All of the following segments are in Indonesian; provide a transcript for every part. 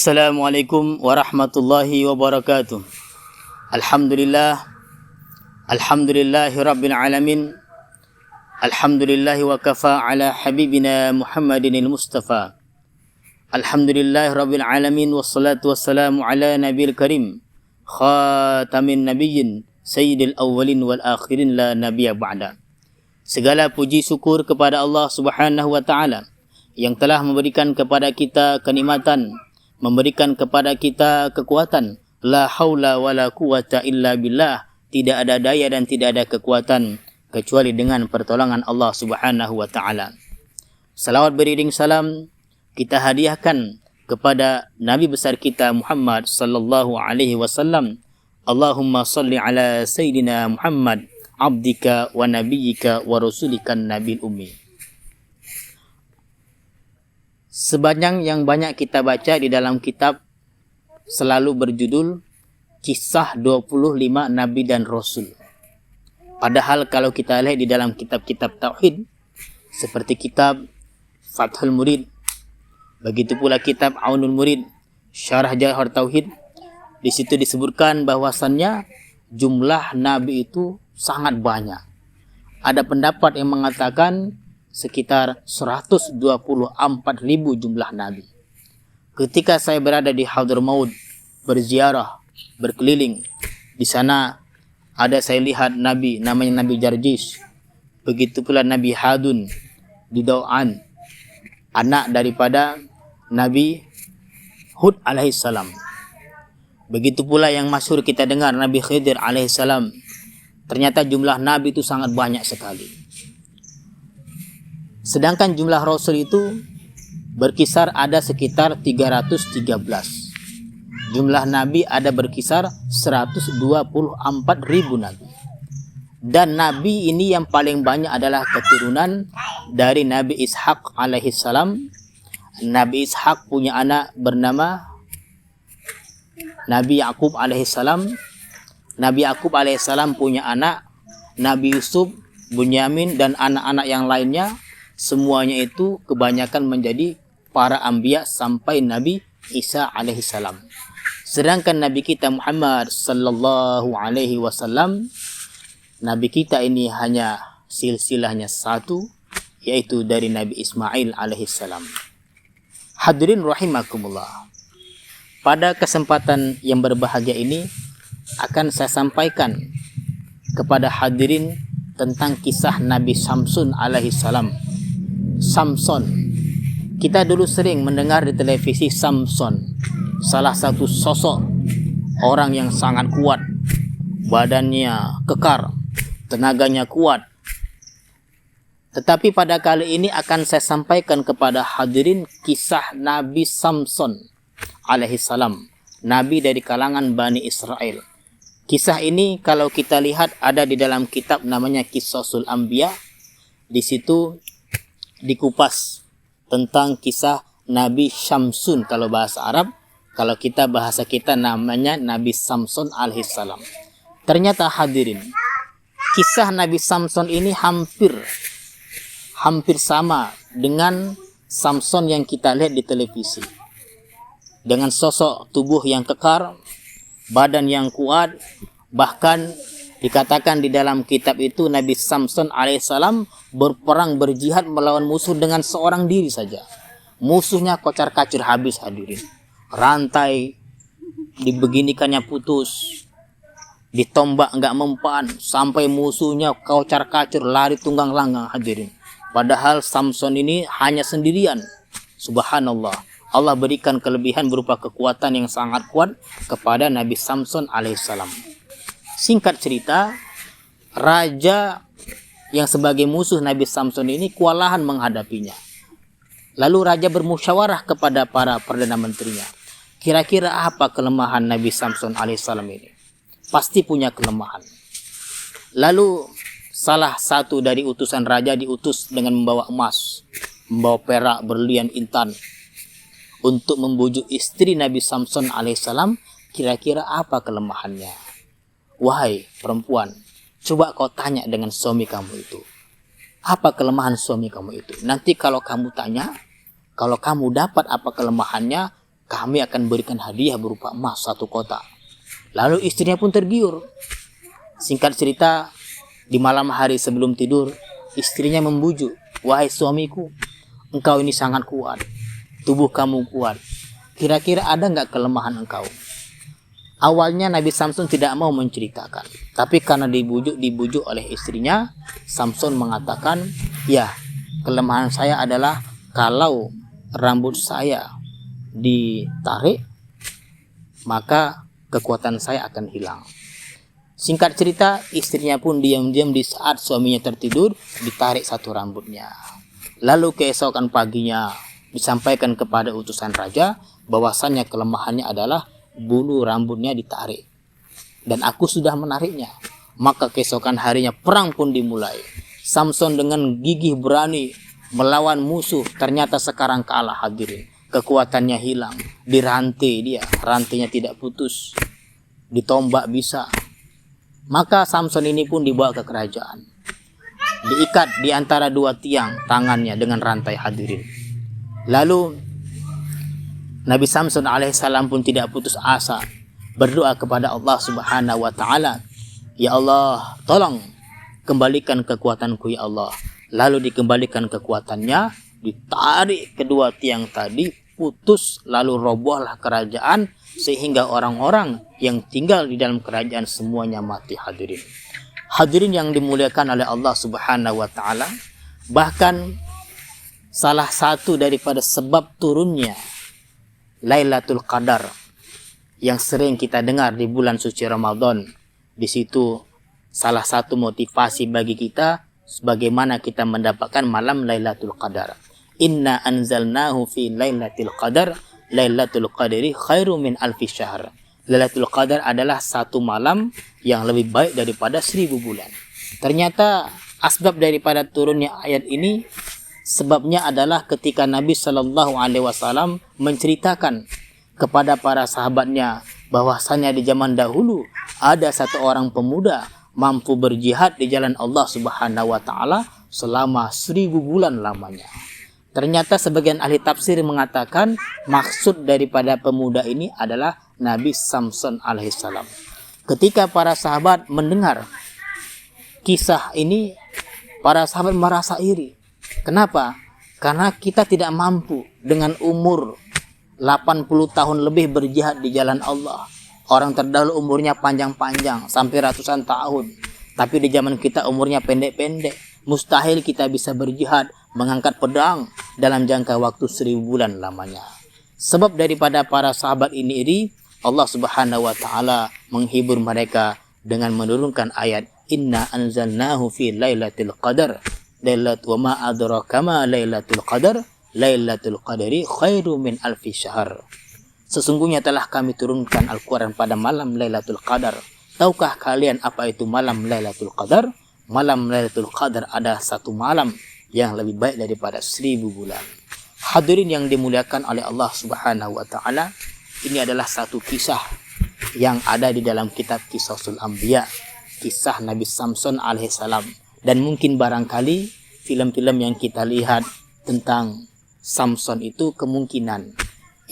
Assalamualaikum warahmatullahi wabarakatuh. Alhamdulillah, alhamdulillahi rabbil alamin. Alhamdulillahi wa kafa ala habibina Muhammadinil Mustafa. Alhamdulillahi rabbil alamin, wassalatu wassalamu ala nabil karim, khatamin nabiyyin, sayyidil awwalin wal akhirin, la nabiyya ba'da. Segala puji syukur kepada Allah Subhanahu wa taala yang telah memberikan kepada kita kenikmatan, memberikan kepada kita kekuatan. La haula wala quwata illa billah. Tidak ada daya dan tidak ada kekuatan kecuali dengan pertolongan Allah Subhanahu wa taala. Salawat beriring salam kita hadiahkan kepada Nabi besar kita Muhammad sallallahu alaihi wasallam. Allahumma salli ala sayyidina Muhammad abdika wa nabiyyika wa rasulikan nabil ummi. Sebanyak yang banyak kita baca di dalam kitab selalu berjudul Kisah 25 Nabi dan Rasul. Padahal kalau kita lihat di dalam kitab-kitab Tauhid seperti kitab Fathul Murid, begitu pula kitab Aunul Murid, Syarah Jawahir Tauhid, di situ disebutkan bahwasannya jumlah Nabi itu sangat banyak. Ada pendapat yang mengatakan sekitar 124.000 jumlah Nabi. Ketika saya berada di Hadramaut berziarah, berkeliling, di sana ada saya lihat Nabi namanya Nabi Jarjis. Begitu pula Nabi Hadun di Dau'an, anak daripada Nabi Hud alaihissalam. Begitu pula yang masyhur kita dengar Nabi Khidir alaihissalam. Ternyata jumlah Nabi itu sangat banyak sekali. Sedangkan jumlah Rasul itu berkisar ada sekitar 313. Jumlah Nabi ada berkisar 124.000 Nabi. Dan Nabi ini yang paling banyak adalah keturunan dari Nabi Ishaq alaihissalam. Nabi Ishaq punya anak bernama Nabi Yaqub alaihissalam. Nabi Yaqub alaihissalam punya anak Nabi Yusuf, Bunyamin, dan anak-anak yang lainnya. Semuanya itu kebanyakan menjadi para anbiya sampai Nabi Isa alaihissalam. Sedangkan Nabi kita Muhammad sallallahu alaihi wasallam, Nabi kita ini hanya silsilahnya satu, yaitu dari Nabi Ismail alaihissalam. Hadirin rahimakumullah. Pada kesempatan yang berbahagia ini akan saya sampaikan kepada hadirin tentang kisah Nabi Samsun alaihissalam. Samson. Kita dulu sering mendengar di televisi Samson, salah satu sosok orang yang sangat kuat, badannya kekar, tenaganya kuat. Tetapi pada kali ini akan saya sampaikan kepada hadirin kisah Nabi Samson alaihissalam, Nabi dari kalangan Bani Israel. Kisah ini kalau kita lihat ada di dalam kitab namanya Qisasul Anbiya. Di situ dikupas tentang kisah Nabi Samsun kalau bahasa Arab. Kalau kita bahasa kita namanya Nabi Samson alaihissalam. Ternyata hadirin, kisah Nabi Samson ini hampir sama dengan Samson yang kita lihat di televisi. Dengan sosok tubuh yang kekar, badan yang kuat, bahkan dikatakan di dalam kitab itu Nabi Samson alaihissalam berperang berjihad melawan musuh dengan seorang diri saja. Musuhnya kocar-kacir habis hadirin. Rantai dibeginikannya putus, ditombak enggak mempan, sampai musuhnya kocar-kacir lari tunggang langgang hadirin. Padahal Samson ini hanya sendirian. Subhanallah. Allah berikan kelebihan berupa kekuatan yang sangat kuat kepada Nabi Samson alaihissalam. Singkat cerita, raja yang sebagai musuh Nabi Samson ini kewalahan menghadapinya. Lalu raja bermusyawarah kepada para perdana menterinya. Kira-kira apa kelemahan Nabi Samson alaihissalam ini? Pasti punya kelemahan. Lalu salah satu dari utusan raja diutus dengan membawa emas, membawa perak, berlian, intan, untuk membujuk istri Nabi Samson alaihissalam. Kira-kira apa kelemahannya? Wahai perempuan, coba kau tanya dengan suami kamu itu. Apa kelemahan suami kamu itu? Nanti kalau kamu tanya, kalau kamu dapat apa kelemahannya, kami akan berikan hadiah berupa emas 1 kotak. Lalu istrinya pun tergiur. Singkat cerita, di malam hari sebelum tidur, istrinya membujuk, wahai suamiku, engkau ini sangat kuat, tubuh kamu kuat, kira-kira ada nggak kelemahan engkau? Awalnya Nabi Samson tidak mau menceritakan, tapi karena dibujuk oleh istrinya, Samson mengatakan, ya, kelemahan saya adalah kalau rambut saya ditarik, maka kekuatan saya akan hilang. Singkat cerita, istrinya pun diam-diam di saat suaminya tertidur, ditarik 1 rambutnya. Lalu keesokan paginya disampaikan kepada utusan raja bahwasannya kelemahannya adalah bulu rambutnya ditarik. Dan aku sudah menariknya. Maka keesokan harinya perang pun dimulai. Samson dengan gigih berani melawan musuh, ternyata sekarang kalah hadirin. Kekuatannya hilang, dirantai dia, rantainya tidak putus, ditombak bisa. Maka Samson ini pun dibawa ke kerajaan, diikat di antara 2 tiang tangannya dengan rantai hadirin. Lalu Nabi Samson alaihissalam pun tidak putus asa, berdoa kepada Allah subhanahu wa ta'ala, ya Allah, tolong kembalikan kekuatanku ya Allah. Lalu dikembalikan kekuatannya, ditarik kedua tiang tadi, putus, lalu robohlah kerajaan, sehingga orang-orang yang tinggal di dalam kerajaan semuanya mati hadirin. Hadirin yang dimuliakan oleh Allah subhanahu wa ta'ala, bahkan salah satu daripada sebab turunnya Lailatul Qadar yang sering kita dengar di bulan suci Ramadan, di situ salah satu motivasi bagi kita sebagaimana kita mendapatkan malam Lailatul Qadar. Inna anzalnahu fi Lailatul Qadar, Lailatul Qadri khairu min alfi syahr. Lailatul Qadar adalah 1 malam yang lebih baik daripada 1000 bulan. Ternyata asbab daripada turunnya ayat ini, sebabnya adalah ketika Nabi Shallallahu Alaihi Wasallam menceritakan kepada para sahabatnya bahwasanya di zaman dahulu ada 1 orang pemuda mampu berjihad di jalan Allah Subhanahu Wa Taala selama 1000 bulan lamanya. Ternyata sebagian ahli tafsir mengatakan maksud daripada pemuda ini adalah Nabi Samson alaihissalam. Ketika para sahabat mendengar kisah ini, para sahabat merasa iri. Kenapa? Karena kita tidak mampu dengan umur 80 tahun lebih berjihad di jalan Allah. Orang terdahulu umurnya panjang-panjang sampai ratusan tahun. Tapi di zaman kita umurnya pendek-pendek. Mustahil kita bisa berjihad, mengangkat pedang dalam jangka waktu 1000 bulan lamanya. Sebab daripada para sahabat ini iri, Allah Subhanahu wa Ta'ala menghibur mereka dengan menurunkan ayat Inna anzalnahu fi Lailatul Qadar, Lailatul wa ma adraka ma Lailatul Qadar, Lailatul Qadri khairu min alfi syahr. Sesungguhnya telah kami turunkan Al-Quran pada malam Lailatul Qadar. Tahukah kalian apa itu malam Lailatul Qadar? Malam Lailatul Qadar ada 1 malam yang lebih baik daripada 1000 bulan. Hadirin yang dimuliakan oleh Allah Subhanahu wa Ta'ala, ini adalah satu kisah yang ada di dalam kitab Qisasul Anbiya, kisah Nabi Samson alaihissalam. Dan mungkin barangkali film-film yang kita lihat tentang Samson itu kemungkinan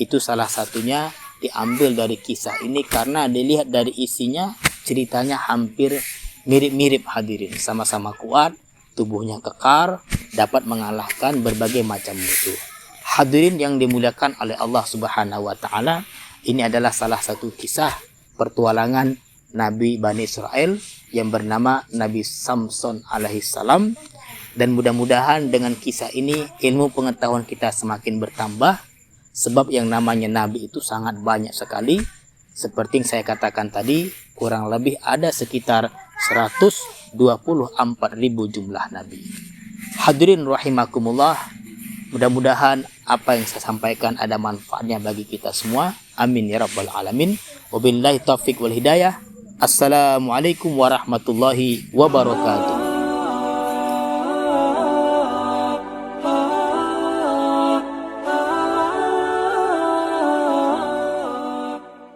itu salah satunya diambil dari kisah ini, karena dilihat dari isinya ceritanya hampir mirip-mirip hadirin. Sama-sama kuat, tubuhnya kekar, dapat mengalahkan berbagai macam musuh. Hadirin yang dimuliakan oleh Allah Subhanahu wa Ta'ala, ini adalah salah satu kisah pertualangan Nabi Bani Israel yang bernama Nabi Samson alaihissalam. Dan mudah-mudahan dengan kisah ini ilmu pengetahuan kita semakin bertambah, sebab yang namanya Nabi itu sangat banyak sekali. Seperti yang saya katakan tadi, kurang lebih ada sekitar 124.000 jumlah Nabi. Hadirin rahimakumullah, mudah-mudahan apa yang saya sampaikan ada manfaatnya bagi kita semua. Amin ya rabbal alamin. Wabillahi taufiq wal hidayah. Assalamualaikum warahmatullahi wabarakatuh.